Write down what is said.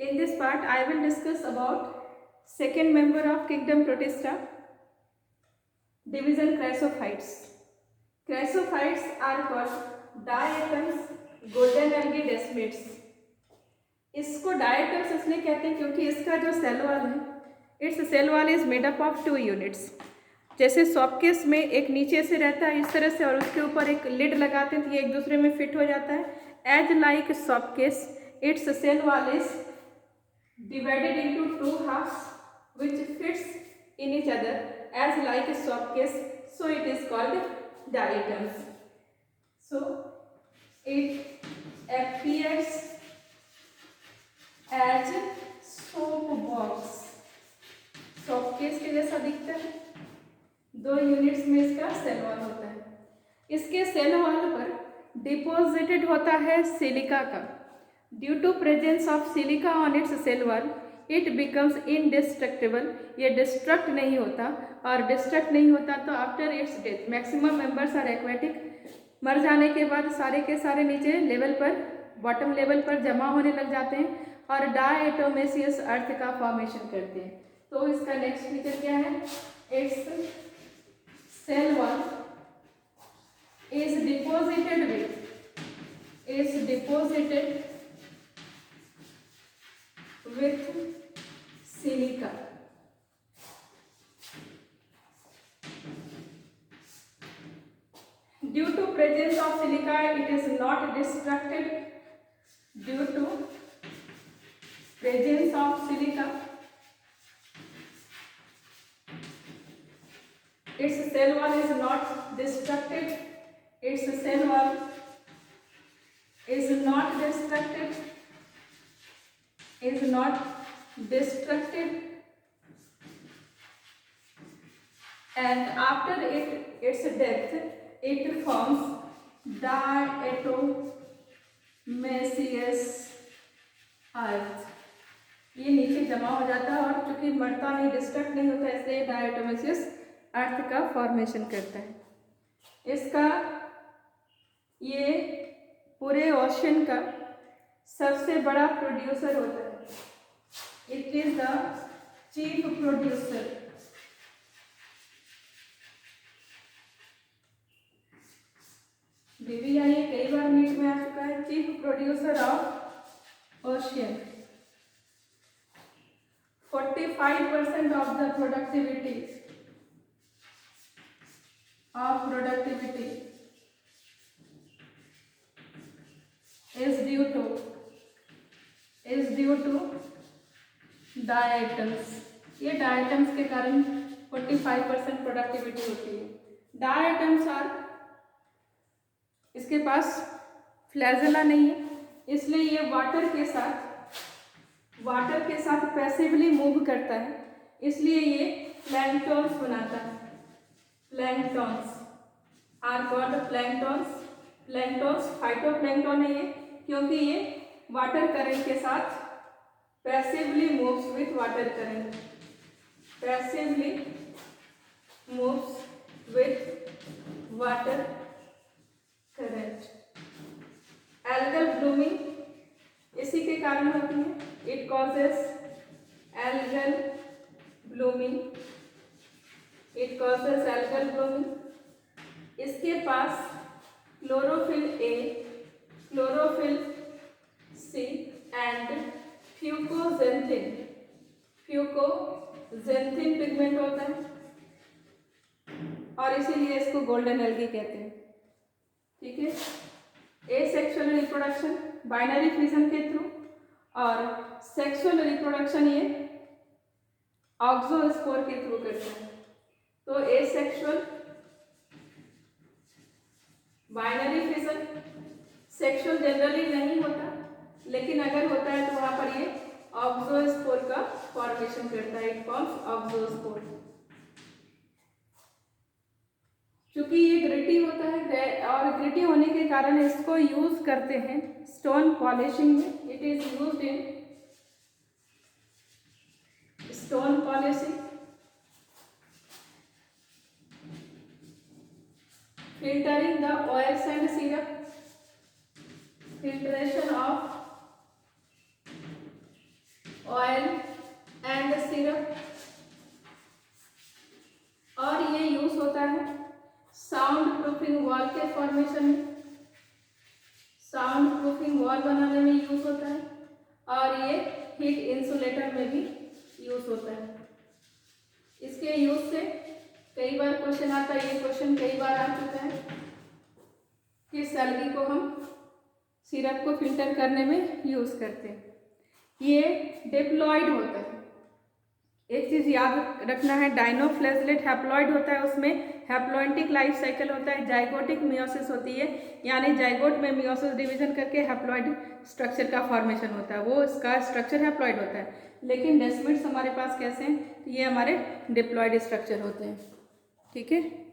In this part, I will discuss about second member of kingdom Protista, division chrysophytes. Chrysophytes are called diatoms, golden algae desmids. इसको diatoms इसलिए कहते हैं क्योंकि इसका जो cell wall है, it's cell wall is made up of 2 units. जैसे soap case में एक नीचे से रहता है इस तरह से और उसके ऊपर एक लिड लगाते हैं तो ये एक दूसरे में फिट हो जाता है. As like soap case, it's cell wall is divided into 2 halves which fits in each other as like a soft case, so it is called diatoms. So it appears as soap box. soft case के जैसा दिखता है. 2 units में इसका cell wall होता है. इसके cell wall पर डिपॉजिटेड होता है सिलिका का. Due to presence of silica on its cell wall it becomes indestructible. ये डिस्ट्रक्ट नहीं होता और डिस्ट्रक्ट नहीं होता तो after its death maximum members are aquatic. मर जाने के बाद सारे के सारे नीचे लेवल पर बॉटम लेवल पर जमा होने लग जाते हैं और डायटोमेसियस अर्थ का फॉर्मेशन करते हैं. तो इसका नेक्स्ट फीचर क्या है? It's cell wall is deposited with silica. Due to presence of silica, it is not destructed. Due to presence of silica, its cell wall is not destructed. Its cell wall is not destructed. Is not destructed, and after its death it forms diatomaceous earth. ये नीचे जमा हो जाता है और चूंकि मरता नहीं, डिस्ट्रक्ट नहीं होता, इसलिए डायटोमेसियस अर्थ का फॉर्मेशन करता है. इसका ये पूरे ओशन का सबसे बड़ा प्रोड्यूसर होता है. It is the chief producer. BBI ये कई बार मीट में आ चुका है. Chief producer of ocean. 45% of the productivity is due to diatoms. ये डायटम्स के कारण 45% प्रोडक्टिविटी होती है. डायटम्स आर, इसके पास फ्लैजेला नहीं है इसलिए ये वाटर के साथ पैसिवली मूव करता है, इसलिए ये प्लैंक्टॉन्स बनाता है. Planktons are called planktons phytoplankton है ये, क्योंकि ये वाटर करंट के साथ passively moves with water current. Passively moves with water current. Algal blooming इसी के कारण होती है. It causes algal blooming. इसके पास chlorophyll a, chlorophyll c and fucoxanthin pigment होता है और इसीलिए इसको गोल्डन एल्गी कहते हैं. ठीक है. एसेक्सुअल रिप्रोडक्शन बाइनरी फिजन के थ्रू और सेक्सुअल रिप्रोडक्शन ये ऑक्सोस्पोर के थ्रू करते हैं. तो asexual binary fission, sexual generally नहीं होता लेकिन अगर होता है तो वहां पर ये ऑक्सोस्पोर का फॉर्मेशन करता है. It forms auxospore. चूंकि ये ग्रिटी होता है और ग्रिटी होने के कारण इसको यूज करते हैं स्टोन पॉलिशिंग में. It is used in stone polishing, filtering the oils and syrup, filtration of heat insulator में भी यूज होता है। इसके यूज से कई बार क्वेश्चन आता है, ये क्वेश्चन कई बार आ चुका है कि सैलरी को हम सिरप को फिल्टर करने में यूज करते हैं। ये डिप्लॉयड होता है। एक चीज याद रखना है, डायनोफ्लेजलेट हैप्लॉयड होता है, उसमें हैप्लॉइंटिक लाइफ साइकिल होता है, जाइगोटिक मियोसिस होती है, यानी जाइगोट में मियोसिस डिवीजन करके हैप्लॉइड स्ट्रक्चर का फॉर्मेशन होता है, वो इसका स्ट्रक्चर हैप्लॉइड होता है। लेकिन डेस्मिड्स हमारे पास कैसे हैं, ये हमारे डिप्लॉयड स्ट्रक्चर होते हैं। ठीक है।